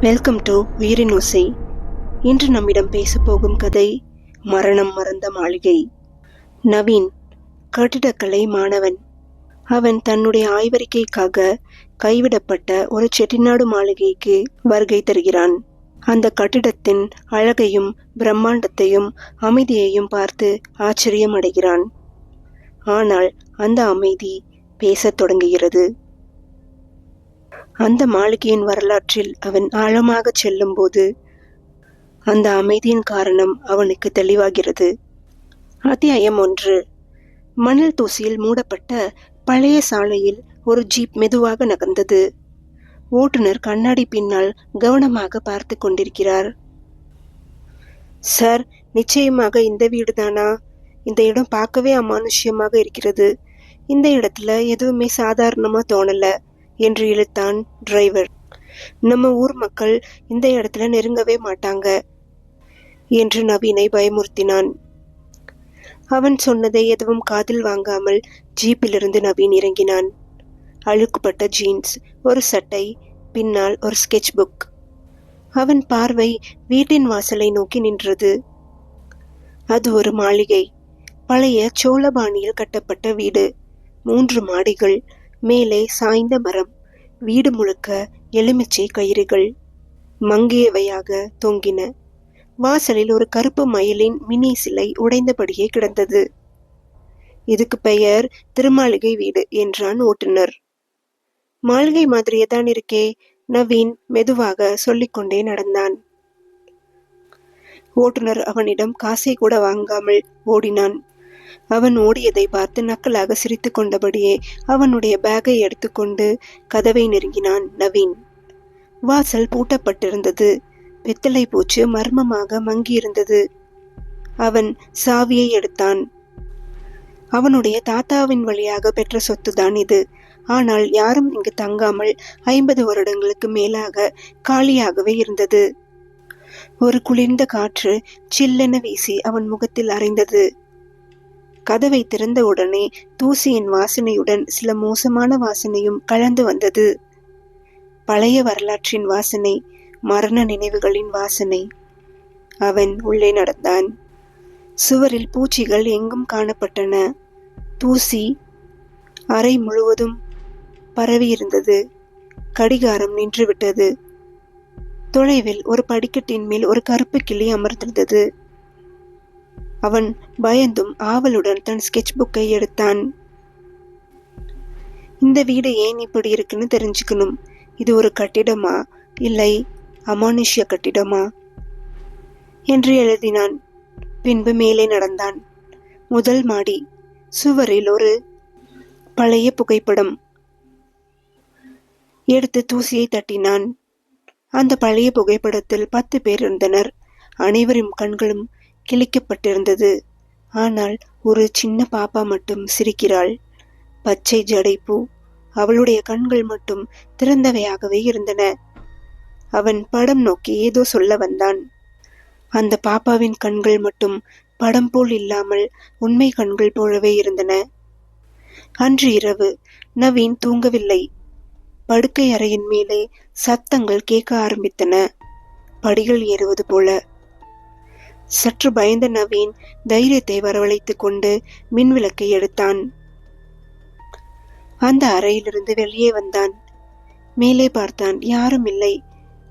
Welcome to உயிரின் ஓசை. இன்று நம்மிடம் பேசப்போகும் கதை மரணம் மறந்த மாளிகை. நவீன் கட்டிடக்கலை மாணவன். அவன் தன்னுடைய ஆய்வறிக்கைக்காக கைவிடப்பட்ட ஒரு செட்டிநாடு மாளிகைக்கு வருகை தருகிறான். அந்த கட்டிடத்தின் அழகையும் பிரம்மாண்டத்தையும் அமைதியையும் பார்த்து ஆச்சரியம் அடைகிறான். ஆனால் அந்த அமைதி பேசத் தொடங்குகிறது. அந்த மாளிகையின் வரலாற்றில் அவன் ஆழமாக செல்லும் போது அந்த அமைதியின் காரணம் அவனுக்கு தெளிவாகிறது. அத்தியாயம் 1. மணல் தூசியில் மூடப்பட்ட பழைய சாலையில் ஒரு ஜீப் மெதுவாக நகர்ந்தது. ஓட்டுநர் கண்ணாடி பின்னால் கவனமாக பார்த்து கொண்டிருக்கிறார். சார், நிச்சயமாக இந்த வீடுதானா? இந்த இடம் பார்க்கவே அமானுஷ்யமாக இருக்கிறது. இந்த இடத்துல எதுவுமே சாதாரணமா தோணல என்று இழுத்தான் டிரைவர். நம்ம ஊர் மக்கள் இந்த இடத்துல நெருங்கவே மாட்டாங்க என்று நவீனை பயமுறுத்தினான். அவன் சொன்னதை எதுவும் காதில் வாங்காமல் ஜீப்பிலிருந்து நவீன் இறங்கினான். அழுக்குப்பட்ட ஜீன்ஸ், ஒரு சட்டை, பின்னால் ஒரு ஸ்கெட்ச் புக். அவன் பார்வை வீட்டின் வாசலை நோக்கி நின்றது. அது ஒரு மாளிகை. பழைய சோழபாணியில் கட்டப்பட்ட வீடு. 3 மாடிகள், மேலே சாய்ந்த மரம், வீடு முழுக்க எலுமிச்சை கயிறுகள் மங்கியவையாக தொங்கின. வாசலில் ஒரு கருப்பு மயிலின் மினி சிலை உடைந்தபடியே கிடந்தது. இதுக்கு பெயர் திருமாளிகை வீடு என்றான் ஓட்டுநர். மாளிகை மாதிரியே தான் இருக்கே, நவீன் மெதுவாக சொல்லிக்கொண்டே நடந்தான். ஓட்டுநர் அவனிடம் காசை கூட வாங்காமல் ஓடினான். அவன் ஓடியதை பார்த்து நக்கலாக சிரித்து கொண்டபடியே அவனுடைய பேக்கை எடுத்துக்கொண்டு கதவை நெருங்கினான் நவீன். வாசல் பூட்டப்பட்டிருந்தது. வெத்தலை பூச்சு மர்மமாக மங்கியிருந்தது. அவன் சாவியை எடுத்தான். அவனுடைய தாத்தாவின் வழியாக பெற்ற சொத்துதான் இது. ஆனால் யாரும் இங்கு தங்காமல் 50 வருடங்களுக்கு மேலாக காலியாகவே இருந்தது. ஒரு குளிர்ந்த காற்று சில்லென வீசி அவன் முகத்தில் அறைந்தது. கதவை திறந்தவுடனே தூசியின் வாசனையுடன் சில மோசமான வாசனையும் கலந்து வந்தது. பழைய வரலாற்றின் வாசனை, மரண நினைவுகளின் வாசனை. அவன் உள்ளே நடந்தான். சுவரில் பூச்சிகள் எங்கும் காணப்பட்டன. தூசி அறை முழுவதும் பரவியிருந்தது. கடிகாரம் நின்றுவிட்டது. தொலைவில் ஒரு படிக்கட்டின் மேல் ஒரு கருப்பு கிளி அமர்ந்திருந்தது. அவன் பயந்தும் ஆவலுடன் தன் ஸ்கெட்ச் புக்கை எடுத்தான். இந்த வீடு ஏன் இப்படி இருக்குன்னு தெரிஞ்சுக்கணும். இது ஒரு கட்டிடமா, இல்லை அமானுஷ்ய கட்டிடமா என்று எழுதினான். பின்பு மேலே நடந்தான். முதல் மாடி. சுவரில் ஒரு பழைய புகைப்படம். எடுத்து தூசியை தட்டினான். அந்த பழைய புகைப்படத்தில் 10 பேர் இருந்தனர். அனைவரின் கண்களும் கிழிக்கப்பட்டிருந்தது. ஆனால் ஒரு சின்ன பாப்பா மட்டும் சிரிக்கிறாள். பச்சை ஜடைப்பூ. அவளுடைய கண்கள் மட்டும் திறந்தவையாகவே இருந்தன. அவன் படம் நோக்கி ஏதோ சொல்ல வந்தான். அந்த பாப்பாவின் கண்கள் மட்டும் படம் போல் இல்லாமல் உண்மை கண்கள் போலவே இருந்தன. அன்று இரவு நவீன் தூங்கவில்லை. படுக்கை அறையின் மேலே சத்தங்கள் கேட்க ஆரம்பித்தன, படிகள் ஏறுவது போல. சற்று பயந்த நவீன் தைரியத்தை வரவழைத்துக் கொண்டு மின்விளக்கை எடுத்தான். அந்த அறையிலிருந்து வெளியே வந்தான். மேலே பார்த்தான். யாரும் இல்லை.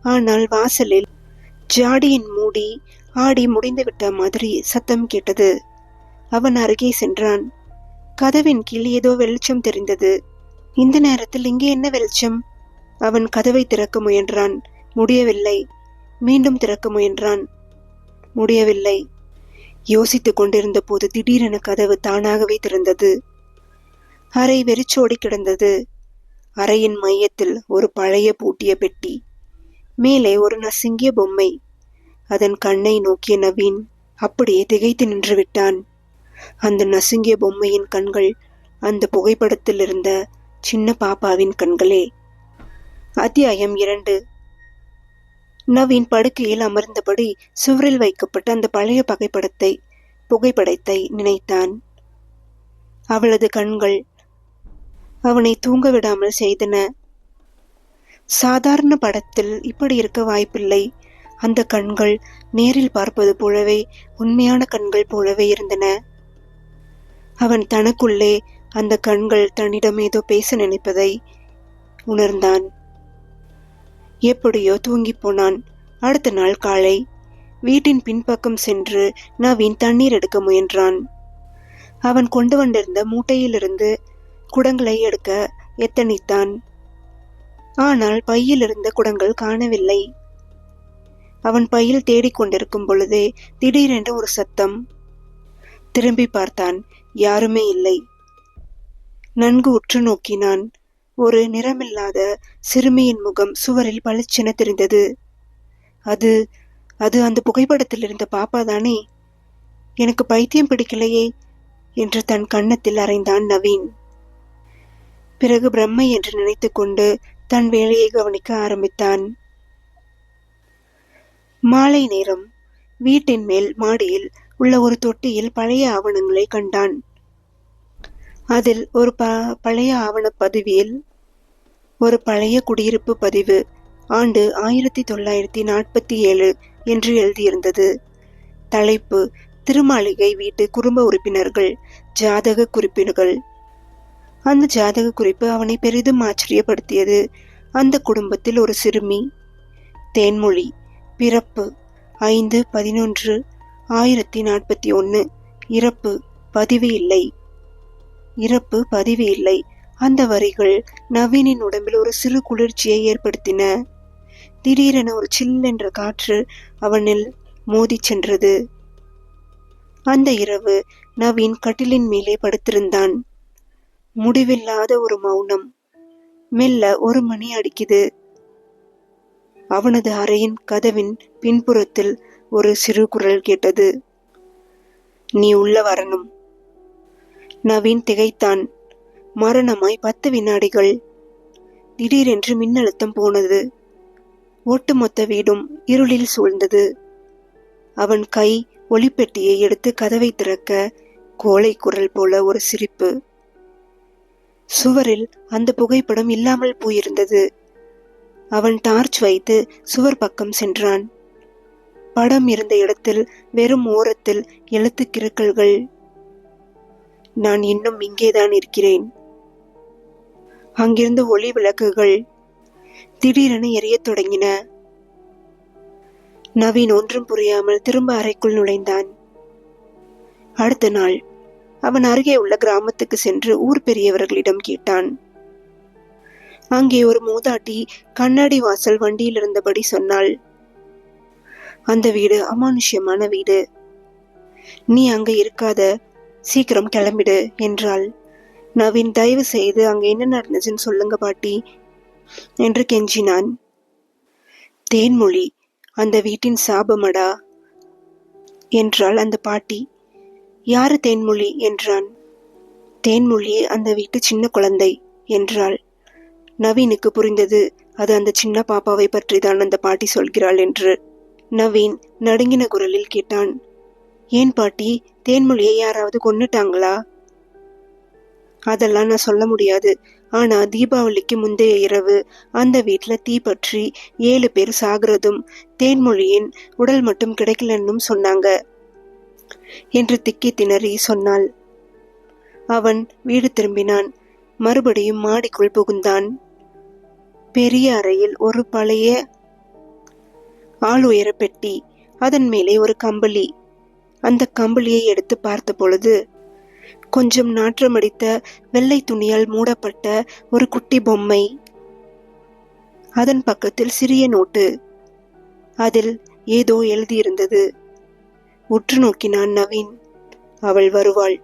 ஆனால் வாசலில் ஜாடியின் மூடி ஆடி முடிந்துவிட்ட மாதிரி சத்தம் கேட்டது. அவன் அருகே சென்றான். கதவின் கீழ் ஏதோ வெளிச்சம் தெரிந்தது. இந்த நேரத்தில் இங்கே என்ன வெளிச்சம்? அவன் கதவை திறக்க முயன்றான். முடியவில்லை. மீண்டும் திறக்க முயன்றான். முடியவில்லை. யோசித்துக் கொண்டிருந்த போது திடீரென கதவு தானாகவே திறந்தது. அறை வெறிச்சோடி கிடந்தது. அறையின் மையத்தில் ஒரு பழைய பூட்டிய பெட்டி. மேலே ஒரு நசுங்கிய பொம்மை. அதன் கண்ணை நோக்கிய நவீன் அப்படியே திகைத்து நின்று விட்டான். அந்த நசுங்கிய பொம்மையின் கண்கள் அந்த புகைப்படத்தில் இருந்த சின்ன பாப்பாவின் கண்களே. அத்தியாயம் 2. நவீன் படுக்கையில் அமர்ந்தபடி சுவரில் வைக்கப்பட்ட அந்த பழைய புகைப்படத்தை நினைத்தான். அவளது கண்கள் அவனை தூங்க விடாமல் செய்தன. சாதாரண படத்தில் இப்படி இருக்க வாய்ப்பில்லை. அந்த கண்கள் நேரில் பார்ப்பது போலவே, உண்மையான கண்கள் போலவே இருந்தன. அவன் தனக்குள்ளே அந்த கண்கள் தன்னிடம் ஏதோ பேச நினைப்பதை உணர்ந்தான். எப்படியோ தூங்கி போனான். அடுத்த நாள் காலை வீட்டின் பின்பக்கம் சென்று நவீன் தண்ணீர் எடுக்க முயன்றான். அவன் கொண்டு வந்திருந்த மூட்டையிலிருந்து குடங்களை எடுக்க எத்தனித்தான். ஆனால் பையில் இருந்த குடங்கள் காணவில்லை. அவன் பையில் தேடிக்கொண்டிருக்கும் பொழுதே திடீரென்று ஒரு சத்தம். திரும்பி பார்த்தான். யாருமே இல்லை. நன்கு உற்று நோக்கினான். ஒரு நிறமில்லாத சிறுமியின் முகம் சுவரில் பளிச்சென தெரிந்தது. அது அது அந்த புகைப்படத்தில் இருந்த பாப்பா தானே? எனக்கு பைத்தியம் பிடிக்கலையே என்று தன் கன்னத்தில் அறைந்தான் நவீன். பிறகு பிரம்மை என்று நினைத்து கொண்டு தன் வேலையை கவனிக்க ஆரம்பித்தான். மாலை நேரம் வீட்டின் மேல் மாடியில் உள்ள ஒரு தொட்டியில் பழைய ஆவணங்களை கண்டான். அதில் ஒரு பழைய ஆவண பதிவில் ஒரு பழைய குடியிருப்பு பதிவு, ஆண்டு 1947 என்று எழுதியிருந்தது. தலைப்பு: திருமாளிகை வீட்டு குடும்ப உறுப்பினர்கள் ஜாதக குறிப்புகள். அந்த ஜாதக குறிப்பு அவனை பெரிதும் ஆச்சரியப்படுத்தியது. அந்த குடும்பத்தில் ஒரு சிறுமி, தேன்மொழி, பிறப்பு 5/11/1041, இறப்பு பதிவு இல்லை. அந்த வரிகள் நவீனின் உடம்பில் ஒரு சிறு குளிர்ச்சியை ஏற்படுத்தின. திடீரென ஒரு சில் என்ற காற்று அவனில் மோதி சென்றது. அந்த இரவு நவீன் கட்டிலின் மேலே படுத்திருந்தான். முடிவில்லாத ஒரு மௌனம். மெல்ல 1 மணி அடிக்குது. அவனது அறையின் கதவின் பின்புறத்தில் ஒரு சிறு குரல் கேட்டது. நீ உள்ள வரணும். நவீன் திகைத்தான். மரணமாய் 10 வினாடிகள். திடீரென்று மின்னழுத்தம் போனது. ஒட்டுமொத்த வீடும் இருளில் சூழ்ந்தது. அவன் கை ஒளிப்பெட்டியை எடுத்து கதவை திறக்க, கோழை குரல் போல ஒரு சிரிப்பு. சுவரில் அந்த புகைப்படம் இல்லாமல் போயிருந்தது. அவன் டார்ச் வைத்து சுவர் பக்கம் சென்றான். படம் இருந்த இடத்தில் வெறும் ஓரத்தில் எழுத்து கிறுக்கல்கள். நான் இன்னும் இங்கேதான் இருக்கிறேன். அங்கிருந்து ஒளி விளக்குகள் திடீரென எரியத் தொடங்கின. நவீன் ஒன்றும் புரியாமல் திரும்ப அறைக்குள் நுழைந்தான். அடுத்த நாள் அவன் அருகே உள்ள கிராமத்துக்கு சென்று ஊர் பெரியவர்களிடம் கேட்டான். அங்கே ஒரு மூதாட்டி கண்ணாடி வாசல் வண்டியில் இருந்தபடி சொன்னாள். அந்த வீடு அமானுஷ்யமான வீடு. நீ அங்க இருக்காத, சீக்கிரம் கிளம்பிடு என்றாள். நவீன் தயவு செய்து அங்க என்ன நடந்துச்சுன்னு சொல்லுங்க பாட்டி என்று கெஞ்சினான். தேன்மொழி அந்த வீட்டின் சாபமடா என்றாள் அந்த பாட்டி. யாரு தேன்மொழி என்றான். தேன்மொழி அந்த வீட்டு சின்ன குழந்தை என்றாள். நவீனுக்கு புரிந்தது. அது அந்த சின்ன பாப்பாவை பற்றி தான் அந்த பாட்டி சொல்கிறாள் என்று. நவீன் நடுங்கின குரலில் கேட்டான். ஏன் பாட்டி, தேன்மொழியை யாராவது கொன்னுட்டாங்களா? அதெல்லாம் நான் சொல்ல முடியாது. ஆனா தீபாவளிக்கு முந்தைய இரவு அந்த வீட்டுல தீ பற்றி 7 பேர் சாகிறதும் தேன்மொழியின் உடல் மட்டும் கிடைக்கலன்னும் சொன்னாங்க என்று திக்கி திணறி சொன்னாள். அவன் வீடு திரும்பினான். மறுபடியும் மாடிக்குள் புகுந்தான். பெரிய அறையில் ஒரு பழைய ஆள் உயர பெட்டி, அதன் மேலே ஒரு கம்பளி. அந்த கம்பளியை எடுத்து பார்த்த பொழுது கொஞ்சம் நாற்றமடித்த வெள்ளை துணியால் மூடப்பட்ட ஒரு குட்டி பொம்மை. அதன் பக்கத்தில் சிறிய நோட்டு. அதில் ஏதோ எழுதியிருந்தது. உற்று நோக்கினான் நவீன். அவள் வருவாள்.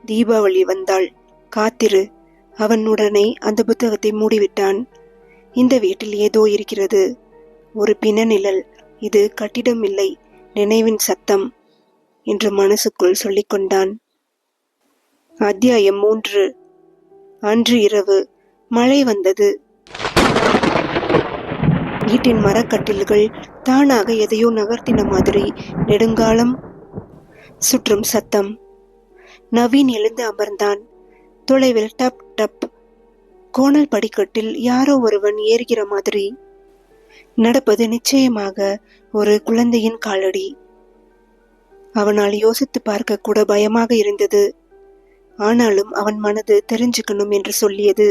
தீபாவளி வந்தாள். காத்திரு. அவன் உடனே அந்த புத்தகத்தை மூடிவிட்டான். இந்த வீட்டில் ஏதோ இருக்கிறது. ஒரு பிணநிழல். இது கட்டிடம் இல்லை, நினைவின் சத்தம் என்று மனசுக்குள் சொல்லிக்கொண்டான். அத்தியாயம் 3. அன்று இரவு மழை வந்தது. வீட்டின் மரக்கட்டில்கள் தானாக எதையோ நகர்த்தின மாதிரி நெடுங்காலம் சுற்றும் சத்தம். நவீன் எழுந்து அமர்ந்தான். தொலைவில் டப் டப் கோணல் படிக்கட்டில் யாரோ ஒருவன் ஏறுகிற மாதிரி. நடப்பது நிச்சயமாக ஒரு குழந்தையின் காலடி. அவனால் யோசித்து பார்க்க கூட பயமாக இருந்தது. ஆனாலும் அவன் மனது தெரிஞ்சுக்கணும் என்று சொல்லியது.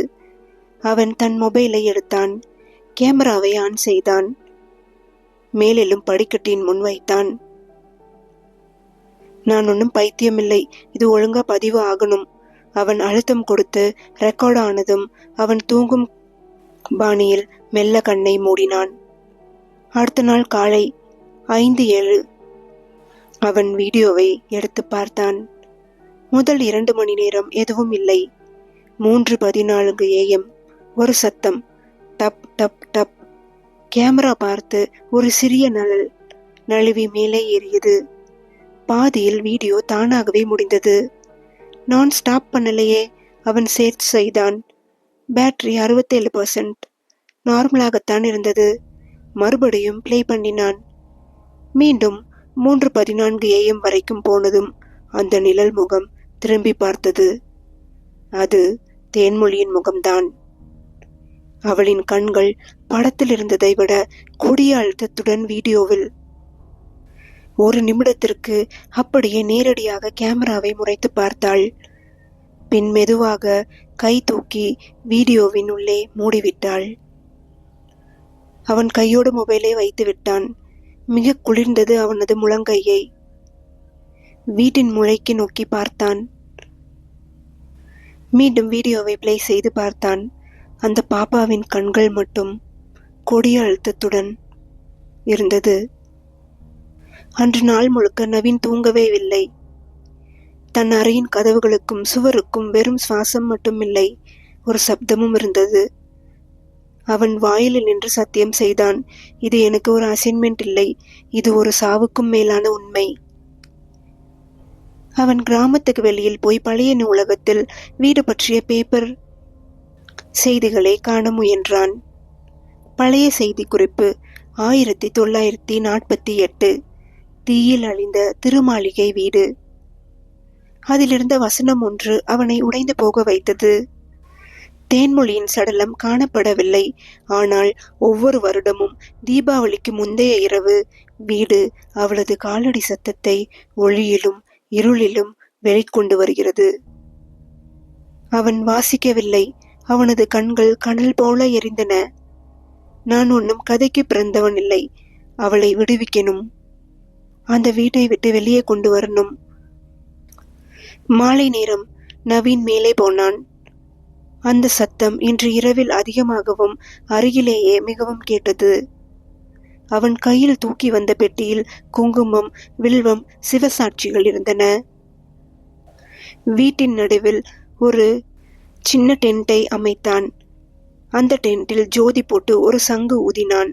அவன் தன் மொபைலை எடுத்தான். கேமராவை ஆன் செய்தான். மேலும் படிக்கட்டின் முன் வைத்தான். நான் ஒன்றும் பைத்தியமில்லை, இது ஒழுங்கா பதிவு ஆகணும். அவன் அழுத்தம் கொடுத்து ரெக்கார்ட் ஆனதும் அவன் தூங்கும் பாணியில் மெல்ல கண்ணை மூடினான். அடுத்த நாள் காலை 5:07 அவன் வீடியோவை எடுத்து பார்த்தான். முதல் 2 மணி நேரம் எதுவும் இல்லை. 3:14 AM ஒரு சத்தம், டப் டப் டப். கேமரா பார்த்து ஒரு சிறிய நழல் நழுவி மேலே ஏறியது. பாதியில் வீடியோ தானாகவே முடிந்தது. நான் ஸ்டாப் பண்ணலையே, அவன் சேர்ச் செய்தான். பேட்டரி 67%, நார்மலாகத்தான் இருந்தது. மறுபடியும் பிளே பண்ணினான். மீண்டும் 3:14 AM வரைக்கும் போனதும் அந்த நிழல் முகம் திரும்பி பார்த்தது. அது தேன்மொழியின் முகம்தான். அவளின் கண்கள் படத்தில் இருந்ததை விட கொடிய அழுத்தத்துடன் வீடியோவில். ஒரு நிமிடத்திற்கு அப்படியே நேரடியாக கேமராவை முறைத்து பார்த்தாள். பின் மெதுவாக கை தூக்கி வீடியோவின் உள்ளே மூடிவிட்டாள். அவன் கையோடு மொபைலை வைத்து விட்டான். மிக குளிர்ந்தது அவனது முழங்கையை. வீட்டின் முளைக்கு நோக்கி பார்த்தான். மீண்டும் வீடியோவை பிளே செய்து பார்த்தான். அந்த பாப்பாவின் கண்கள் மட்டும் கொடிய அழுத்தத்துடன் இருந்தது. அன்று நாள் முழுக்க நவீன் தூங்கவே இல்லை. தன் அறையின் கதவுகளுக்கும் சுவருக்கும் வெறும் சுவாசம் மட்டுமில்லை, ஒரு சப்தமும் இருந்தது. அவன் வாயிலில் நின்று சத்தியம் செய்தான். இது எனக்கு ஒரு அசைன்மெண்ட் இல்லை, இது ஒரு சாவுக்கும் மேலான உண்மை. அவன் கிராமத்துக்கு வெளியில் போய் பழைய நூலகத்தில் வீடு பற்றிய பேப்பர் செய்திகளை காண முயன்றான். பழைய செய்தி குறிப்பு 1948 தீயில் அழிந்த திருமாளிகை வீடு. அதிலிருந்த வசனம் ஒன்று அவனை உடைந்து போக வைத்தது. தேன்மொழியின் சடலம் காணப்படவில்லை. ஆனால் ஒவ்வொரு வருடமும் தீபாவளிக்கு முந்தைய இரவு வீடு அவளது காலடி சத்தத்தை ஒளியிலும் இருளிலும் வெளிக்கொண்டு வருகிறது. அவன் வாசிக்கவில்லை. அவனது கண்கள் கனல் போல எரிந்தன. நான் ஒன்றும் கதைக்கு பிறந்தவன் இல்லை. அவளை விடுவிக்கணும். அந்த வீட்டை விட்டு வெளியே கொண்டு வரணும். மாலை நேரம் நவீன் மேலே போனான். அந்த சத்தம் இன்று இரவில் அதிகமாகவும் அருகிலேயே மிகவும் கேட்டது. அவன் கையில் தூக்கி வந்த பெட்டியில் குங்குமம், வில்வம், சிவசாட்சிகள் இருந்தன. வீட்டின் நடுவில் ஒரு சின்ன டென்ட்டை அமைத்தான். அந்த டென்ட்டில் ஜோதி போட்டு ஒரு சங்கு ஊதினான்.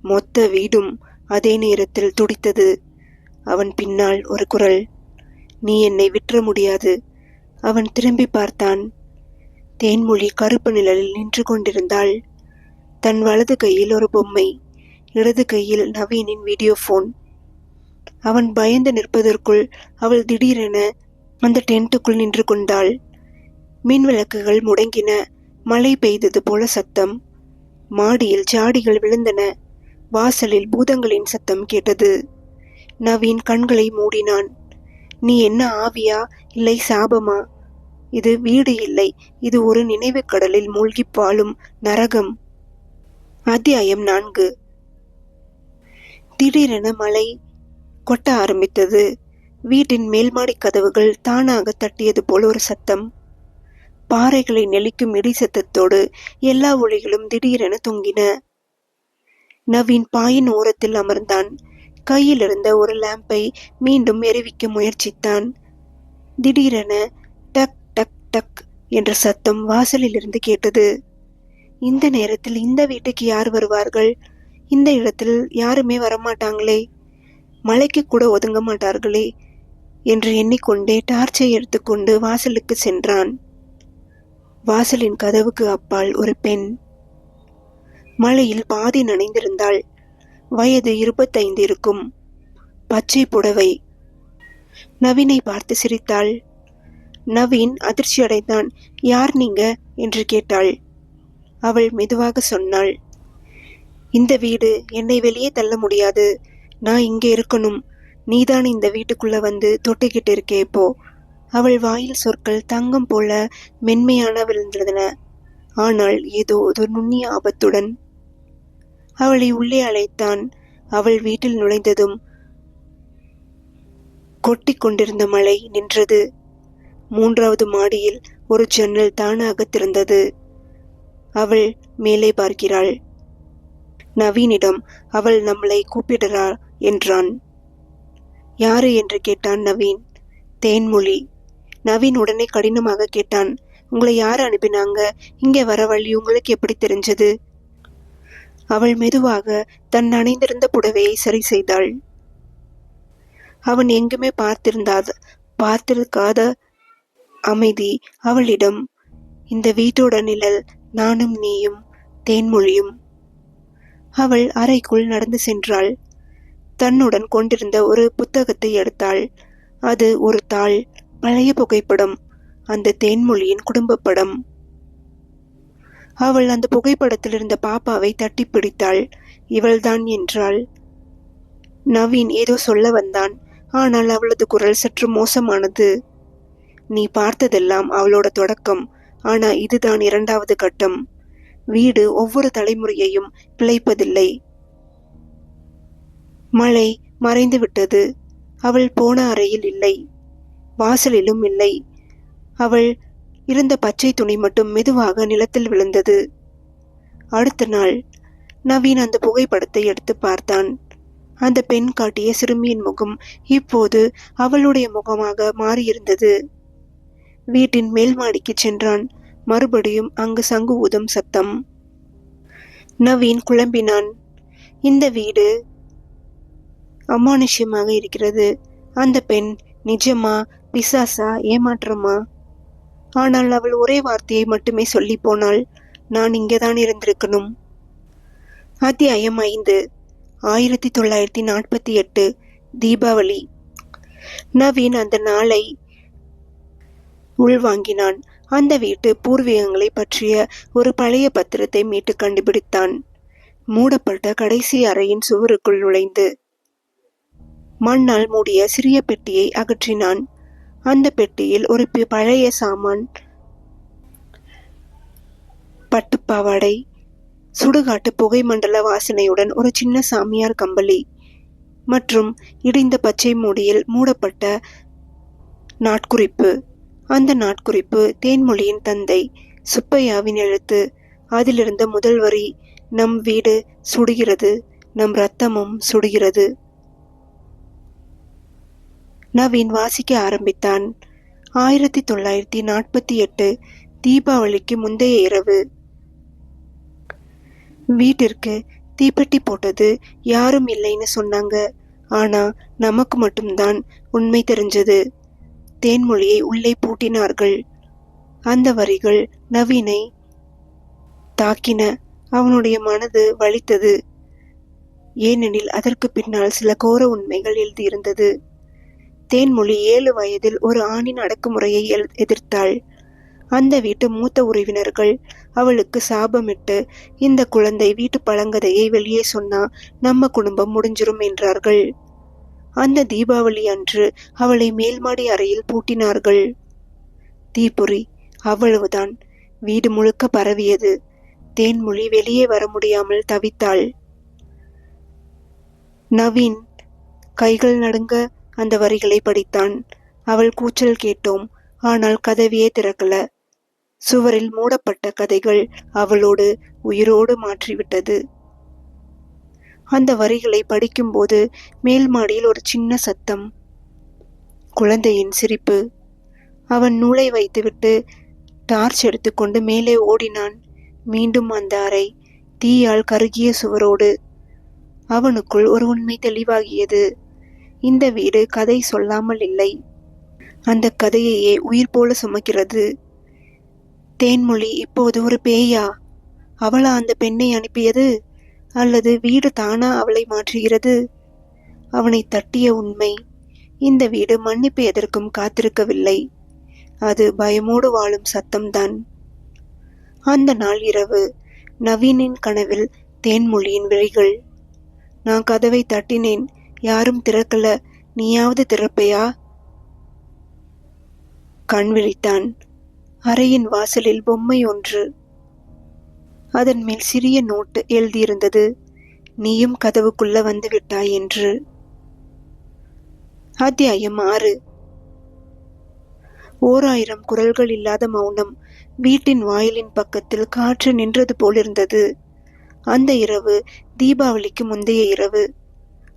மொத்த வீடும் அதே நேரத்தில் துடித்தது. அவன் பின்னால் ஒரு குரல், நீ என்னை விற்ற முடியாது. அவன் திரும்பி பார்த்தான். தேன்மொழி கருப்பு நிழலில் நின்று கொண்டிருந்தாள். தன் வலது கையில் ஒரு பொம்மை, இடது கையில் நவீனின் வீடியோ போன். அவன் பயந்து நிற்பதற்குள் அவள் திடீரென அந்த டென்ட்டுக்குள் நின்று கொண்டாள். மின் விளக்குகள் முடங்கின. மழை பெய்தது போல சத்தம். மாடியில் ஜாடிகள் விழுந்தன. வாசலில் பூதங்களின் சத்தம் கேட்டது. நவீன் கண்களை மூடினான். நீ என்ன ஆவியா, இல்லை சாபமா? இது வீடு இல்லை, இது ஒரு நினைவு கடலில் மூழ்கி வாழும் நரகம். அத்தியாயம் 4. திடீரென மழை கொட்ட ஆரம்பித்தது. வீட்டின் மேல்மாடி கதவுகள் தானாக தட்டியது போல ஒரு சத்தம். பாறைகளை நெளிக்கும் இடி சத்தத்தோடு எல்லா ஒளிகளும் திடீரென தொங்கின. நவீன் பாயின் ஓரத்தில் அமர்ந்தான். கையில் இருந்த ஒரு லாம்பை மீண்டும் எரிவிக்க முயற்சித்தான். திடீரென டக் டக் டக் என்ற சத்தம் வாசலில் இருந்து கேட்டது. இந்த நேரத்தில் இந்த வீட்டுக்கு யார் வருவார்கள்? இந்த இடத்தில் யாருமே வரமாட்டாங்களே, மழைக்கு கூட ஒதுங்க மாட்டார்களே என்று எண்ணிக்கொண்டே டார்ச்சை எடுத்துக்கொண்டு வாசலுக்கு சென்றான். வாசலின் கதவுக்கு அப்பால் ஒரு பெண். மழையில் பாதி நனைந்திருந்தாள். வயது 25 இருக்கும். பச்சை புடவை. நவீனை பார்த்து சிரித்தாள். நவீன் அதிர்ச்சி அடைந்தான். யார் நீங்க என்று கேட்டாள். அவள் மெதுவாக சொன்னாள், இந்த வீடு என்னை வெளியே தள்ள முடியாது. நான் இங்கே இருக்கணும். நீதான் இந்த வீட்டுக்குள்ள வந்து தொட்டுக்கிட்டு இருக்கே இப்போ. அவள் வாயில் சொற்கள் தங்கம் போல மென்மையான விழுந்தன. ஆனால் ஏதோ ஒரு நுண்ணிய ஆபத்துடன். அவளை உள்ளே அழைத்தான். அவள் வீட்டில் நுழைந்ததும் கொட்டி கொண்டிருந்த மழை நின்றது. 3வது மாடியில் ஒரு ஜன்னல் தானாக திறந்தது. அவள் மேலே பார்க்கிறாள். நவீனிடம் அவள் நம்மளை கூப்பிடுறா என்றான். யாரு என்று கேட்டான் நவீன். தேன்மொழி. நவீன் உடனே கடினமாக கேட்டான். உங்களை யார் அனுப்பினாங்க? இங்கே வர வழி உங்களுக்கு எப்படி தெரிஞ்சது? அவள் மெதுவாக தன் அணிந்திருந்த புடவையை சரி செய்தாள். அவன் எங்குமே பார்த்திருக்காத அமைதி அவளிடம். இந்த வீட்டோட நிழல் நானும் நீயும் தேன்மொழியும். அவள் அறைக்குள் நடந்து சென்றாள். தன்னுடன் கொண்டிருந்த ஒரு புத்தகத்தை எடுத்தாள். அது ஒரு தாள், பழைய புகைப்படம், அந்த தேன்மொழியின் குடும்ப படம். அவள் அந்த புகைப்படத்தில் இருந்த பாப்பாவை தட்டி பிடித்தாள். இவள்தான் என்றாள். நவீன் ஏதோ சொல்ல வந்தான். ஆனால் அவளது குரல் சற்று மோசமானது. நீ பார்த்ததெல்லாம் அவளோட தொடக்கம். ஆனா இதுதான் 2வது கட்டம். வீடு ஒவ்வொரு தலைமுறையையும் பிழைப்பதில்லை. மழை மறைந்து விட்டது. அவள் போன அறையில் இல்லை, வாசலிலும் இல்லை. அவள் இருந்த பச்சை துணி மட்டும் மெதுவாக நிலத்தில் விழுந்தது. அடுத்த நாள் நவீன் அந்த புகைப்படத்தை எடுத்து பார்த்தான். அந்த பெண் காட்டிய சிறுமியின் முகம் இப்போது அவளுடைய முகமாக மாறியிருந்தது. வீட்டின் மேல் மாடிக்கு சென்றான். மறுபடியும் அங்கு சங்கு ஊதும் சத்தம். நவீன் குழம்பினான். இந்த வீடு அமானுஷ்யமாக இருக்கிறது. அந்த பெண் நிஜமா, பிசாசா, ஏமாற்றமா? ஆனால் அவள் ஒரே வார்த்தையை மட்டுமே சொல்லி போனாள். நான் இங்கேதான் இருந்திருக்கணும். அத்தியாயம் 5. 1948 தீபாவளி. நவீன் அந்த நாளை உள்வாங்கினான். அந்த வீட்டு பூர்வீகங்களை பற்றிய ஒரு பழைய பத்திரத்தை மீட்டு கண்டுபிடித்தான். மூடப்பட்ட கடைசி அறையின் சுவருக்குள் நுழைந்து மண்ணால் மூடிய சிறிய பெட்டியை அகற்றினான். அந்த பெட்டியில் ஒரு பழைய சாமான், பட்டுப்பாவாடை, சுடுகாட்டு புகை மண்டல வாசனையுடன் ஒரு சின்ன சாமியார் கம்பளி மற்றும் இடிந்த பச்சை மூடியில் மூடப்பட்ட நாட்குறிப்பு. அந்த நாட்குறிப்பு தேன்மொழியின் தந்தை சுப்பையாவின் எழுத்து. அதிலிருந்த முதல் வரி, நம் வீடு சுடுகிறது, நம் இரத்தமும் சுடுகிறது. நவீன் வாசிக்க ஆரம்பித்தான். 1948 தீபாவளிக்கு முந்தைய இரவு. வீட்டிற்கு தீப்பெட்டி போட்டது யாரும் இல்லைன்னு சொன்னாங்க. ஆனா நமக்கு மட்டும்தான் உண்மை தெரிஞ்சது. தேன்மொழியை உள்ளே பூட்டினார்கள். அந்த வரிகள் நவீனை தாக்கின. அவனுடைய மனது வலித்தது. ஏனெனில் அதற்கு பின்னால் சில கோர உண்மைகள் எழுதியிருந்தது. தேன்மொழி 7 வயதில் ஒரு ஆணின் அடக்குமுறையை எதிர்த்தாள். அந்த வீட்டு மூத்த உறவினர்கள் அவளுக்கு சாபமிட்டு, இந்த குழந்தை வீட்டு பழங்கதையை வெளியே சொன்னா நம்ம குடும்பம் முடிஞ்சிரும் என்றார்கள். அந்த தீபாவளி அன்று அவளை மேல்மாடி அறையில் பூட்டினார்கள். தீப்பொறி, அவ்வளவுதான். வீடு முழுக்க பரவியது. தேன்மொழி வெளியே வர முடியாமல் தவித்தாள். நவீன் கைகள் நடுங்க அந்த வரிகளை படித்தான். அவள் கூச்சல் கேட்டோம். ஆனால் கதவையே திறக்கல. சுவரில் மூடப்பட்ட கதைகள் அவளோடு உயிரோடு மாற்றிவிட்டது. அந்த வரிகளை படிக்கும்போது மேல் மாடியில் ஒரு சின்ன சத்தம். குழந்தையின் சிரிப்பு. அவன் நூலை வைத்துவிட்டு டார்ச் எடுத்துக்கொண்டு மேலே ஓடினான். மீண்டும் அந்த அறை, தீயால் கருகிய சுவரோடு. அவனுக்குள் ஒரு உண்மை தெளிவாகியது. இந்த வீடு கதை சொல்லாமல் இல்லை. அந்த கதையையே உயிர் போல சுமக்கிறது. தேன்மொழி இப்போது ஒரு பேயா? அவளா அந்த பெண்ணை அனுப்பியது? அல்லது வீடு தானா அவளை மாற்றுகிறது? அவனை தட்டிய உண்மை. இந்த வீடு மன்னிப்பு எதற்கும் காத்திருக்கவில்லை. அது பயமோடு வாழும் சத்தம்தான். அந்த நாள் இரவு நவீனின் கனவில் தேன்மொழியின் விழிகள். நான் கதவை தட்டினேன். யாரும் திறக்கல. நீயாவது திறப்பையா? கண் விழித்தான். அறையின் வாசலில் பொம்மை ஒன்று. அதன் மேல் சிறிய நோட்டு எழுதியிருந்தது, நீயும் கதவுக்குள்ள வந்து விட்டாய் என்று. அத்தியாயம் 6. 1000 குரல்கள் இல்லாத மௌனம். வீட்டின் வாயிலின் பக்கத்தில் காற்று நின்றது போலிருந்தது. அந்த இரவு தீபாவளிக்கு முந்தைய இரவு.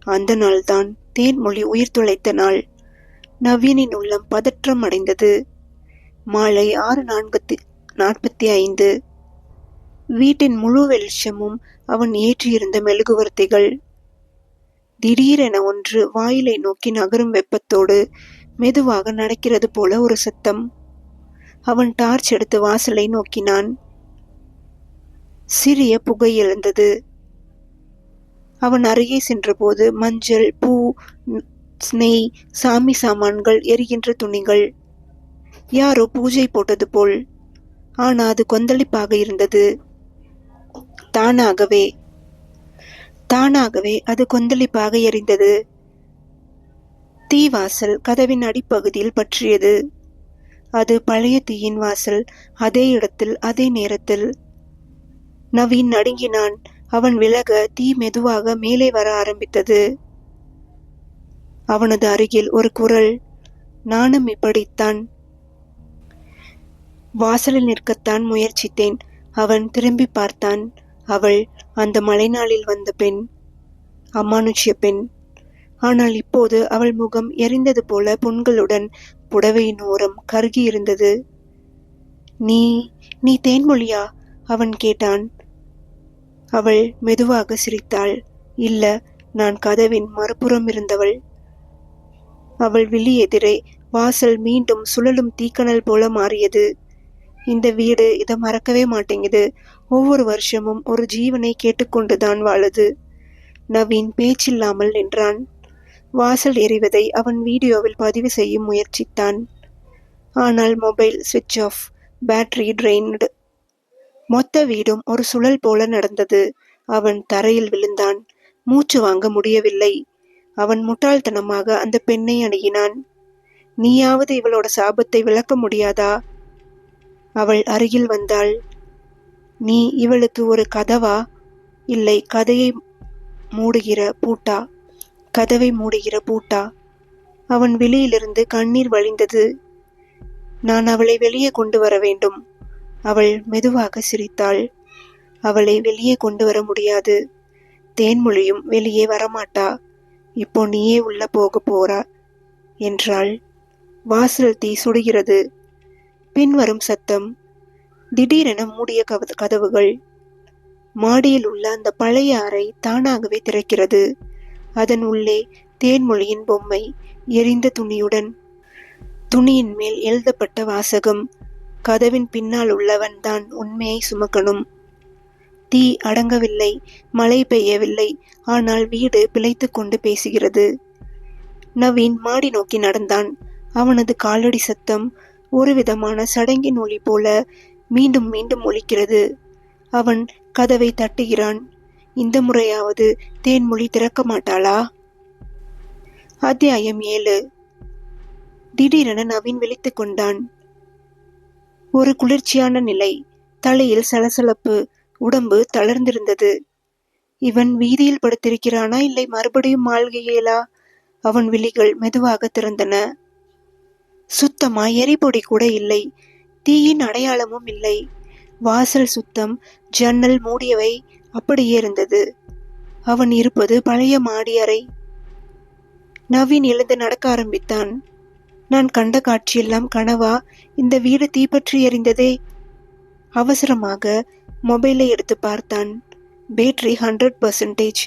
அந்த நாள்தான் தேன்மொழி உயிர் துளைத்த நாள். நவீனின் உள்ளம் பதற்றம் அடைந்தது. மாலை 6:45. வீட்டின் முழு வெளிச்சமும் அவன் ஏற்றியிருந்த மெழுகுவர்த்திகள். திடீரென ஒன்று வாயிலை நோக்கி நகரும் வெப்பத்தோடு மெதுவாக நடக்கிறது போல ஒரு சத்தம். அவன் டார்ச் எடுத்து வாசலை நோக்கினான். சிறிய புகை எழுந்தது. அவன் அருகே சென்றபோது மஞ்சள், பூ, நெய், சாமி சாமான்கள், எரிகின்ற துணிகள். யாரோ பூஜை போட்டது போல். ஆனா அது கொந்தளிப்பாக இருந்தது. தானாகவே அது கொந்தளிப்பாக எரிந்தது. தீவாசல் கதவின் அடிப்பகுதியில் பற்றியது. அது பழைய தீயின் வாசல். அதே இடத்தில், அதே நேரத்தில். நவீன் நடுங்கினான். அவன் விலக தீ மெதுவாக மேலே வர ஆரம்பித்தது. அவனது அருகில் ஒரு குரல். நானும் இப்படித்தான். வாசலில் நிற்கத்தான் முயற்சித்தேன். அவன் திரும்பி பார்த்தான். அவள் அந்த மழைநாளில் வந்த பெண், அமானுஷ்ய பெண். ஆனால் இப்போது அவள் முகம் எரிந்தது போல புண்களுடன் புடவையின் ஓரம் கருகி இருந்தது. நீ தேன்மொழியா? அவன் கேட்டான். அவள் மெதுவாக சிரித்தாள். இல்ல, நான் கதவின் மறுபுறம் இருந்தவள். அவள் விழி எதிரே வாசல் மீண்டும் சுழலும் தீக்கணல் போல மாறியது. இந்த வீடு இதை மறக்கவே மாட்டேங்குது. ஒவ்வொரு வருஷமும் ஒரு ஜீவனை கேட்டுக்கொண்டுதான் வாழுது. நவீன் பேச்சில்லாமல் நின்றான். வாசல் எரிவதை அவன் வீடியோவில் பதிவு செய்ய முயற்சித்தான். ஆனால் மொபைல் சுவிட்ச் ஆஃப், பேட்டரி ட்ரெயின்டு. மொத்த வீடும் ஒரு சுழல் போல நடந்தது. அவன் தரையில் விழுந்தான். மூச்சு வாங்க முடியவில்லை. அவன் முட்டாள்தனமாக அந்த பெண்ணை அணுகினான். நீயாவது இவளோட சாபத்தை விளக்க முடியாதா? அவள் அருகில் வந்தாள். நீ இவளுக்கு ஒரு கதவா? இல்லை, கதவை மூடுகிற பூட்டா? அவன் விழியிலிருந்து கண்ணீர் வழிந்தது. நான் அவளை வெளியே கொண்டு வர வேண்டும். அவள் மெதுவாக சிரித்தாள். அவளை வெளியே கொண்டு வர முடியாது. தேன்மொழியும் வெளியே வரமாட்டா. இப்போ நீயே உள்ள போக போறா என்றாள். வாசல் தீ சுடுகிறது. பின்வரும் சத்தம். திடீரென மூடிய கதவுகள். மாடியில் உள்ள அந்த பழைய அறை தானாகவே திறக்கிறது. அதன் உள்ளே தேன்மொழியின் பொம்மை, எரிந்த துணியுடன். துணியின் மேல் எழுதப்பட்ட வாசகம். கதவின் பின்னால் உள்ளவன் தான் உண்மையை சுமக்கணும். தீ அடங்கவில்லை. மழை பெய்யவில்லை. ஆனால் வீடு பிழைத்து கொண்டு பேசுகிறது. நவீன் மாடி நோக்கி நடந்தான். அவனது காலடி சத்தம் ஒரு விதமான சடங்கின் ஒலி போல மீண்டும் மீண்டும் ஒலிக்கிறது. அவன் கதவை தட்டுகிறான். இந்த முறையாவது தேன்மொழி திறக்க மாட்டாளா? அத்தியாயம் 7. திடீரென நவீன் விழித்துக் கொண்டான். ஒரு குளிர்ச்சியான நிலை. தலையில் சலசலப்பு. உடம்பு தளர்ந்திருந்தது. இவன் வீதியில் படுத்திருக்கிறானா, இல்லை மறுபடியும் மாளிகையிலா? அவன் விழிகள் மெதுவாக திறந்தன. சுத்தமா எரிபொடி கூட இல்லை. தீயின் அடையாளமும் இல்லை. வாசல் சுத்தம். ஜன்னல் மூடியவை அப்படியே இருந்தது. அவன் இருப்பது பழைய மாடி அறை. நவீன் எழுந்து நடக்க ஆரம்பித்தான். நான் கண்ட காட்சியெல்லாம் கனவா? இந்த வீடு தீப்பற்றி எரிந்ததே. அவசரமாக மொபைலை எடுத்து பார்த்தான். பேட்டரி 100%.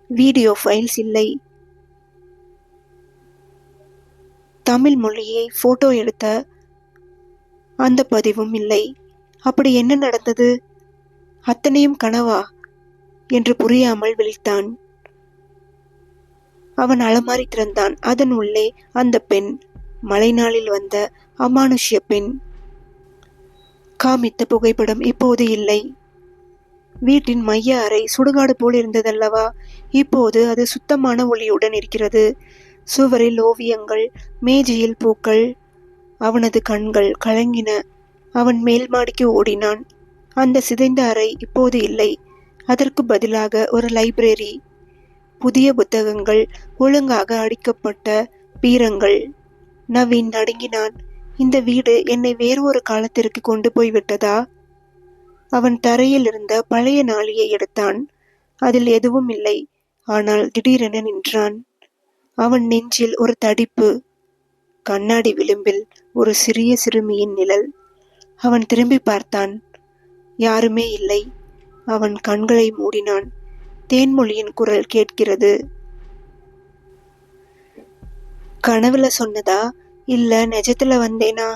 வீடியோ ஃபைல்ஸ் இல்லை. தமிழ் மொழியை போட்டோ எடுத்த அந்த பதிவும் இல்லை. அப்படி என்ன நடந்தது? அத்தனையும் கனவா என்று புரியாமல் விழித்தான். அவன் அலமாரி திறந்தான். அதன் உள்ளே அந்த பெண், மழைநாளில் வந்த அமானுஷ்ய பெண். காமித்த புகைப்படம் இப்போது இல்லை. வீட்டின் மைய அறை சுடுகாடு போல் இருந்ததல்லவா? இப்போது அது சுத்தமான ஒளியுடன் இருக்கிறது. சுவரில் ஓவியங்கள், மேஜையில் பூக்கள். அவனது கண்கள் கலங்கின. அவன் மேல் மாடிக்கு ஓடினான். அந்த சிதைந்த அறை இப்போது இல்லை. அதற்கு பதிலாக ஒரு லைப்ரரி. புதிய புத்தகங்கள், ஒழுங்காக அடிக்கப்பட்ட பீரங்கள். நவீன் நடுங்கினான். இந்த வீடு என்னை வேறு ஒரு காலத்திற்கு கொண்டு போய் விட்டதா? அவன் தரையில் இருந்த பழைய நாளியை எடுத்தான். அதில் எதுவும் இல்லை. ஆனால் திடீரென நின்றான். அவன் நெஞ்சில் ஒரு தடிப்பு. கண்ணாடி விளிம்பில் ஒரு சிறிய சிறுமியின் நிழல். அவன் திரும்பி பார்த்தான். யாருமே இல்லை. அவன் கண்களை மூடினான். தேன்மொழியின் குரல் கேட்கிறது. கனவுல சொன்னதா இல்ல நிஜத்துல வந்தேனா?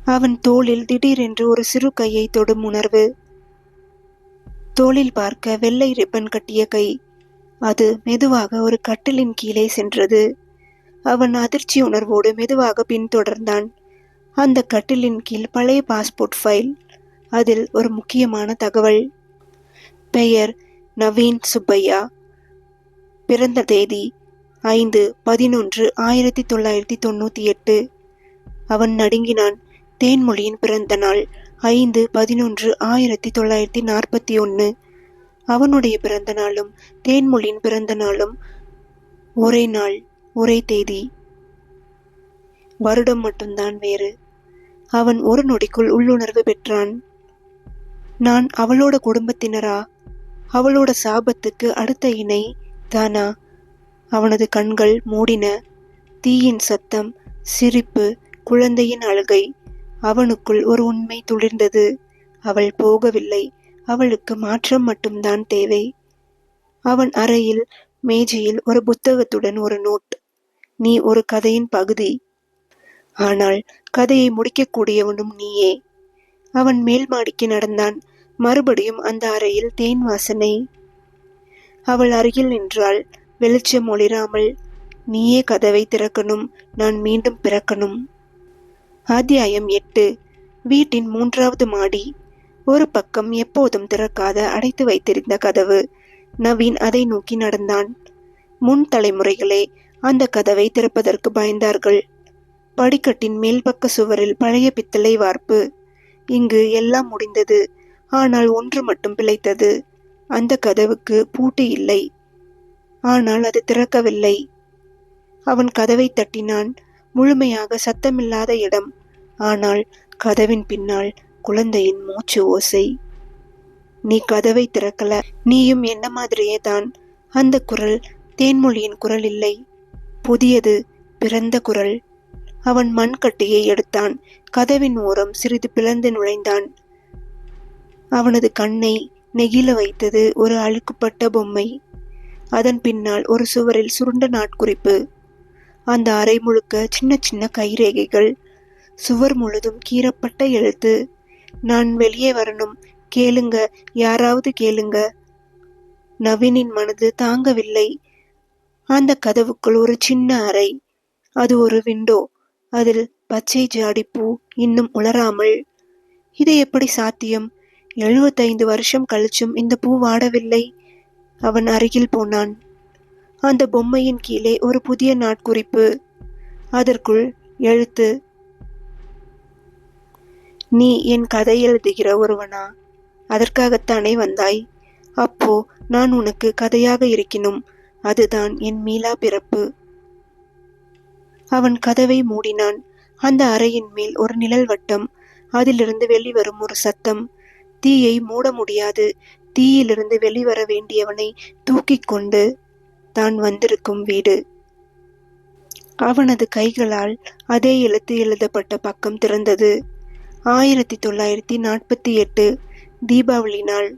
அவன் தோளில் திடீரென்று ஒரு சிறு கையை தொடும் உணர்வு. தோளில் பார்க்க வெள்ளை ரிப்பன் கட்டிய கை. அது மெதுவாக ஒரு கட்டிலின் கீழே சென்றது. அவன் அதிர்ச்சி உணர்வோடு மெதுவாக பின்தொடர்ந்தான். அந்த கட்டிலின் கீழ் பழைய பாஸ்போர்ட் ஃபைல். அதில் ஒரு முக்கியமான தகவல். பெயர் நவீன் சுப்பையா. பிறந்த தேதி 5/11/1998. அவன் நடுங்கினான். தேன்மொழியின் பிறந்த நாள் 5/11/1941. அவனுடைய பிறந்த நாளும் தேன்மொழியின் பிறந்த நாளும் ஒரே நாள், ஒரே தேதி. வருடம் மட்டும்தான் வேறு. அவன் ஒரு நொடிக்குள் உள்ளுணர்வு பெற்றான். நான் அவளோட குடும்பத்தினரா? அவளோட சாபத்துக்கு அடுத்த இணை தானா? அவனது கண்கள் மூடின. தீயின் சத்தம், சிரிப்பு, குழந்தையின் அழுகை. அவனுக்குள் ஒரு உண்மை துளிர்ந்தது. அவள் போகவில்லை. அவளுக்கு மாற்றம் மட்டும்தான் தேவை. அவன் அறையில் மேஜையில் ஒரு புத்தகத்துடன் ஒரு நோட். நீ ஒரு கதையின் பகுதி. ஆனால் கதையை முடிக்கக்கூடியவனும் நீயே. அவன் மேல் மாடிக்கு நடந்தான். மறுபடியும் அந்த அறையில் தேன் வாசனை. அவள் அருகில் நின்றாள். வெளிச்சம் ஒளிராமல். நீயே கதவை திறக்கணும். நான் மீண்டும் பிறக்கணும். அத்தியாயம் 8. வீட்டின் 3வது மாடி. ஒரு பக்கம் எப்போதும் திறக்காத அடைத்து வைத்திருந்த கதவு. நவீன் அதை நோக்கி நடந்தான். முன் தலைமுறைகளே அந்த கதவை திறப்பதற்கு பயந்தார்கள். படிக்கட்டின் மேல் பக்க சுவரில் பழைய பித்தளை வார்ப்பு. இங்கு எல்லாம் முடிந்தது. ஆனால் ஒன்று மட்டும் பிழைத்தது. அந்த கதவுக்கு பூட்டு இல்லை. ஆனால் அது திறக்கவில்லை. அவன் கதவை தட்டினான். முழுமையாக சத்தமில்லாத இடம். ஆனால் கதவின் பின்னால் குழந்தையின் மூச்சு ஓசை. நீ கதவை திறக்கல. நீயும் என்ன மாதிரியே தான். அந்த குரல் தேன்மொழியின் குரல் இல்லை. புதியது, பிறந்த குரல். அவன் மண்கட்டியை எடுத்தான். கதவின் ஓரம் சிறிது பிளந்து நுழைந்தான். அவனது கண்ணை நெகிழ வைத்தது ஒரு அழுக்குப்பட்ட பொம்மை. அதன் பின்னால் ஒரு சுவரில் சுருண்ட நாட்குறிப்பு. அந்த அறை முழுக்க சின்ன சின்ன கைரேகைகள். சுவர் முழுதும் கீறப்பட்ட எழுத்து. நான் வெளியே வரணும். கேளுங்க, யாராவது கேளுங்க. நவீனின் மனது தாங்கவில்லை. அந்த கதவுக்குள் ஒரு சின்ன அறை. அது ஒரு விண்டோ. அதில் பச்சை ஜாடிப்பூ இன்னும் உலராமல். இது எப்படி சாத்தியம்? 75 வருஷம் கழிச்சும் இந்த பூ வாடவில்லை. அவன் அருகில் போனான். அந்த பொம்மையின் கீழே ஒரு புதிய நாட்குறிப்பு. அதற்குள் எழுத்து. நீ என் கதை எழுதுகிற ஒருவனா? அதற்காகத்தானே வந்தாய்? அப்போ நான் உனக்கு கதையாக இருக்கணும். அதுதான் என் மீளா பிறப்பு. அவன் கதவை மூடினான். அந்த அறையின் மேல் ஒரு நிழல் வட்டம். அதிலிருந்து வெளிவரும் ஒரு சத்தம். தீயை மூட முடியாது. தீயிலிருந்து வெளிவர வேண்டியவனை தூக்கி கொண்டு தான் வந்திருக்கும் வீடு. அவனது கைகளால் அதே எழுத்து எழுதப்பட்ட பக்கம் திறந்தது. 1948 தீபாவளி நாள்.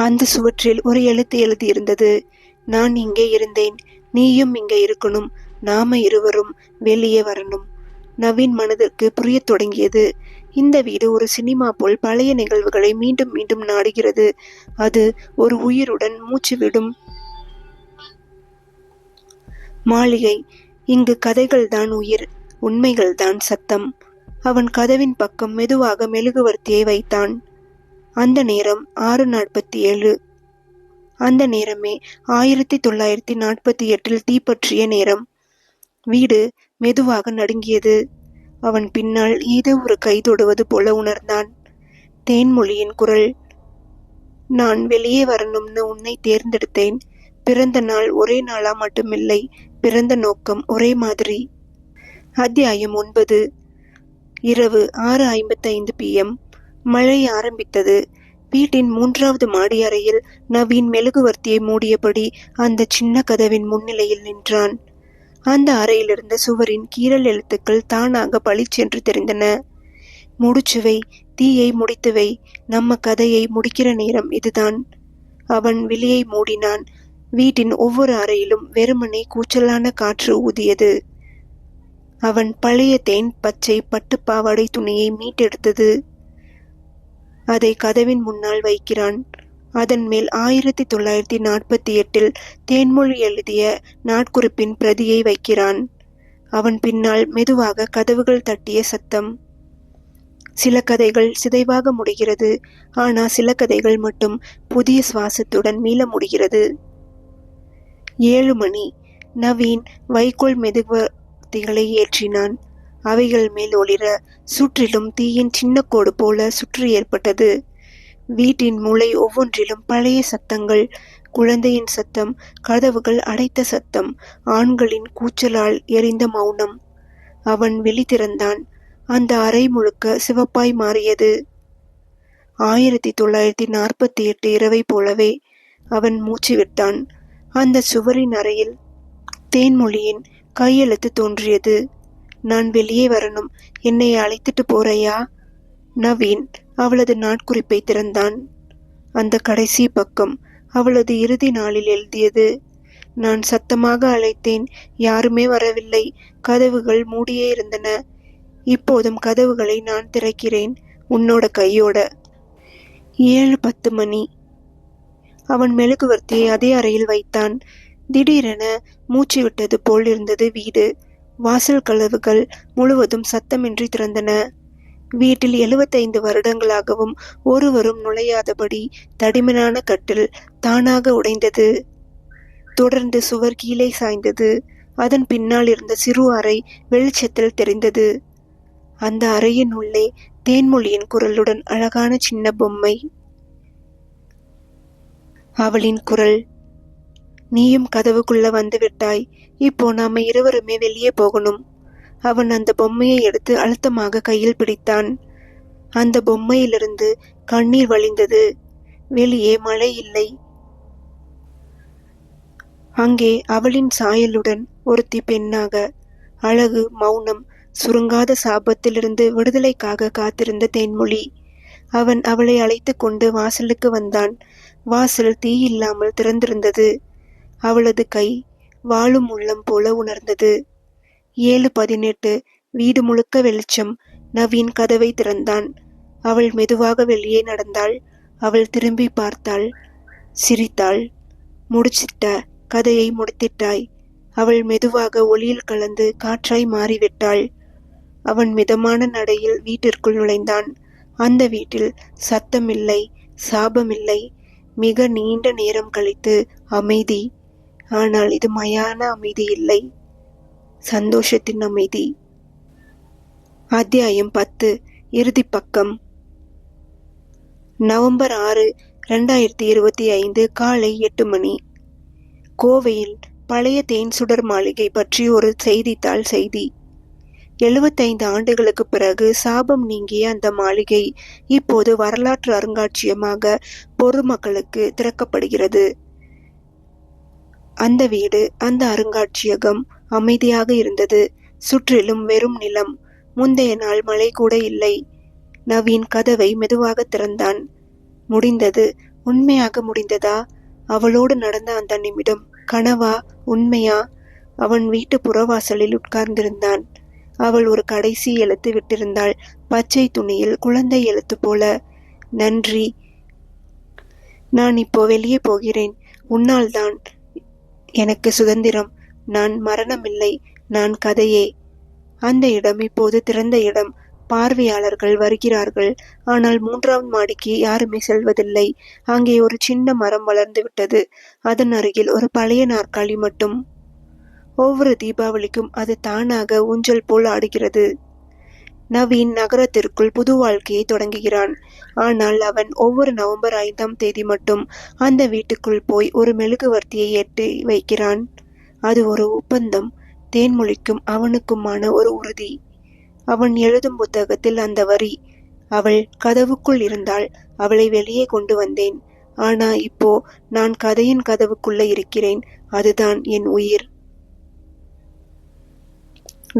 அந்த சுவற்றில் ஒரு எழுத்து எழுதியிருந்தது. நான் இங்கே இருந்தேன். நீயும் இங்கே இருக்கணும். நாம இருவரும் வெளியே வரணும். நவீன் மனதிற்கு புரியத் தொடங்கியது. இந்த வீடு ஒரு சினிமா போல் பழைய நிகழ்வுகளை மீண்டும் மீண்டும் நாடுகிறது. அது ஒரு உயிருடன் மூச்சு விடும் மாளிகை. இங்கு கதைகள்தான் உயிர், உண்மைகள்தான் சத்தம். அவன் கதவின் பக்கம் மெதுவாக மெழுகுவர்த்தியை வைத்தான். அந்த நேரம் 6:47. அந்த நேரமே 1948 தீப்பற்றிய நேரம். வீடு மெதுவாக நடுங்கியது. அவன் பின்னால் ஏதோ ஒரு கை தொடுவது போல உணர்ந்தான். தேன்மொழியின் குரல். நான் வெளியே வரணும்னு உன்னை தேர்ந்தெடுத்தேன். பிறந்த நாள் ஒரே நாளா மட்டுமில்லை, பிறந்த நோக்கம் ஒரே மாதிரி. அத்தியாயம் 9. இரவு 6:55 PM. மழை ஆரம்பித்தது. வீட்டின் 3வது மாடி அறையில் நவீன் மெழுகுவர்த்தியை மூடியபடி அந்த சின்ன கதவின் முன்னிலையில் நின்றான். அந்த அறையிலிருந்த சுவரின் கீறல் எழுத்துக்கள் தானாக பளிச்சென்று தெரிந்தன. முடிச்சுவை, தீயை முடித்துவை, நம்ம கதையை முடிக்கிற நேரம் இதுதான். அவன் விழியை மூடினான். வீட்டின் ஒவ்வொரு அறையிலும் வெறுமனே கூச்சலான காற்று ஊதியது. அவன் பழைய தேன் பச்சை பட்டுப்பாவாடை துணியை மீட்டெடுத்தது. அதை கதவின் முன்னால் வைக்கிறான். அதன் மேல் 1948 தேன்மொழி எழுதிய நாட்குறிப்பின் பிரதியை வைக்கிறான். அவன் பின்னால் மெதுவாக கதவுகள் தட்டிய சத்தம். சில கதைகள் சிதைவாக முடிகிறது. ஆனால் சில கதைகள் மட்டும் புதிய சுவாசத்துடன் மீள முடிகிறது. 7 மணி. நவீன் வைக்கோல் மெழுகுவர்த்திகளை ஏற்றினான். அவைகள் மேல் ஒளிர சுற்றிலும் தீயின் சின்ன கோடு போல சுற்றி ஏற்பட்டது. வீட்டின் மூளை ஒவ்வொன்றிலும் பழைய சத்தங்கள். குழந்தையின் சத்தம், கதவுகள் அடைத்த சத்தம், ஆண்களின் கூச்சலால் எரிந்த மௌனம். அவன் விழி திறந்தான். அந்த அறை முழுக்க சிவப்பாய் மாறியது. 1948 இரவை போலவே. அவன் மூச்சு விட்டான். அந்த சுவரின் அறையில் தேன்மொழியின் கையெழுத்து தோன்றியது. நான் வெளியே வரணும், என்னை அழைத்துட்டு போறையா? நவீன் அவளது நாட்குறிப்பை திறந்தான். அந்த கடைசி பக்கம் அவளது இறுதி நாளில் எழுதியது. நான் சத்தமாக அழைத்தேன், யாருமே வரவில்லை. கதவுகள் மூடியே இருந்தன. இப்போதும் கதவுகளை நான் திறக்கிறேன், உன்னோட கையோட. 7:10 மணி. அவன் மெழுகுவர்த்தியை அதே அறையில் வைத்தான். திடீரென மூச்சு விட்டது போல் இருந்தது வீடு. வாசல் கதவுகள் முழுவதும் சத்தமின்றி திறந்தன. வீட்டில் 75 வருடங்களாகவும் ஒருவரும் நுழையாதபடி தடிமனான கட்டில் தானாக உடைந்தது. தொடர்ந்து சுவர் கீழே சாய்ந்தது. அதன் பின்னால் இருந்த சிறு அறை வெளிச்சத்தில் தெரிந்தது. அந்த அறையின் உள்ளே தேன்மொழியின் குரலுடன் அழகான சின்ன பொம்மை. அவளின் குரல். நீயும் கதவுக்குள்ள வந்து விட்டாய். இப்போ நாம இருவருமே வெளியே போகணும். அவன் அந்த பொம்மையை எடுத்து அழுத்தமாக கையில் பிடித்தான். அந்த பொம்மையிலிருந்து கண்ணீர் வழிந்தது. வெளியே மழை இல்லை. அங்கே அவளின் சாயலுடன் ஒருத்தி பெண்ணாக. அழகு, மௌனம், சுருங்காத சாபத்திலிருந்து விடுதலைக்காக காத்திருந்த தேன்மொழி. அவன் அவளை அழைத்து கொண்டு வாசலுக்கு வந்தான். வாசல் தீ இல்லாமல் திறந்திருந்தது. அவளது கை வாழும் உள்ளம் போல உணர்ந்தது. 7:18. வீடு முழுக்க வெளிச்சம். நவீன் கதவை திறந்தான். அவள் மெதுவாக வெளியே நடந்தாள். அவள் திரும்பி பார்த்தாள், சிரித்தாள். முடிச்சிட்ட, கதையை முடித்திட்டாய். அவள் மெதுவாக ஒளியில் கலந்து காற்றாய் மாறிவிட்டாள். அவன் மிதமான நடையில் வீட்டிற்குள் நுழைந்தான். அந்த வீட்டில் சத்தமில்லை, சாபமில்லை. மிக நீண்ட நேரம் கழித்து அமைதி. ஆனால் இது மயான அமைதி இல்லை, சந்தோஷத்தின் அமைதி. அத்தியாயம் 10. இறுதி பக்கம். நவம்பர் 6, 2025 காலை 8 மணி. கோவையில் பழைய தேன் சுடர் மாளிகை பற்றி ஒரு செய்தித்தாள் செய்தி. 75 ஆண்டுகளுக்கு பிறகு சாபம் நீங்கிய அந்த மாளிகை இப்போது வரலாற்று அருங்காட்சியகமாக பொதுமக்களுக்கு திறக்கப்படுகிறது. அந்த வீடு, அந்த அருங்காட்சியகம் அமைதியாக இருந்தது. சுற்றிலும் வெறும் நிலம். முந்தைய நாள் மழை கூட இல்லை. நவீன் கதவை மெதுவாக திறந்தான். முடிந்தது. உண்மையாக முடிந்ததா? அவளோடு நடந்த அந்த நிமிடம் கனவா, உண்மையா? அவன் வீட்டு புறவாசலில் உட்கார்ந்திருந்தான். அவள் ஒரு கடைசி எழுத்து விட்டிருந்தாள், பச்சை துணியில், குழந்தை எழுத்து போல. நன்றி. நான் இப்போ வெளியே போகிறேன். உன்னால்தான் எனக்கு சுதந்திரம். நான் மரணமில்லை, நான் கதையே. அந்த இடம் இப்போது திறந்த இடம். பார்வையாளர்கள் வருகிறார்கள். ஆனால் 3ஆம் மாடிக்கு யாருமே செல்வதில்லை. அங்கே ஒரு சின்ன மரம் வளர்ந்து விட்டது. அதன் அருகில் ஒரு பழைய நாற்காலி மட்டும். ஒவ்வொரு தீபாவளிக்கும் அது தானாக ஊஞ்சல் போல் ஆடுகிறது. நவீன் நகரத்திற்குள் புது வாழ்க்கையை தொடங்குகிறான். ஆனால் அவன் ஒவ்வொரு நவம்பர் 5ஆம் தேதி மட்டும் அந்த வீட்டுக்குள் போய் ஒரு மெழுகுவர்த்தியை ஏற்றி வைக்கிறான். அது ஒரு ஒப்பந்தம், தேன்மொழிக்கும் அவனுக்குமான ஒரு உறுதி. அவன் எழுதும் புத்தகத்தில் அந்த வரி, அவள் கதவுக்குள் இருந்தாள், அவளை வெளியே கொண்டு வந்தேன். ஆனா இப்போ நான் கதையின் கதவுக்குள்ள இருக்கிறேன். அதுதான் என் உயிர்.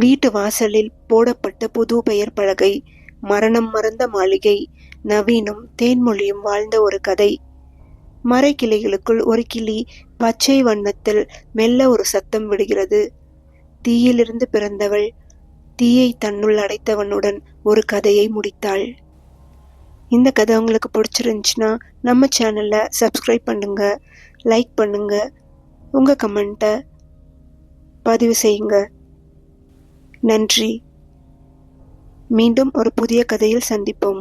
வீட்டு வாசலில் போடப்பட்ட புது பெயர் பலகை, மரணம் மறந்த மாளிகை, நவீனும் தேன்மொழியும் வாழ்ந்த ஒரு கதை. மரக்கிளைகளுக்குள் ஒரு கிளி பச்சை வண்ணத்தில் மெல்ல ஒரு சத்தம் விடுகிறது. தீயிலிருந்து பிறந்தவள் தீயை தன்னுள் அடைத்தவனுடன் ஒரு கதையை முடித்தாள். இந்த கதை உங்களுக்கு பிடிச்சிருந்துச்சுன்னா நம்ம சேனலை சப்ஸ்கிரைப் பண்ணுங்க, லைக் பண்ணுங்க, உங்க கமெண்ட்டை பதிவு செய்யுங்க. நன்றி. மீண்டும் ஒரு புதிய கதையில் சந்திப்போம்.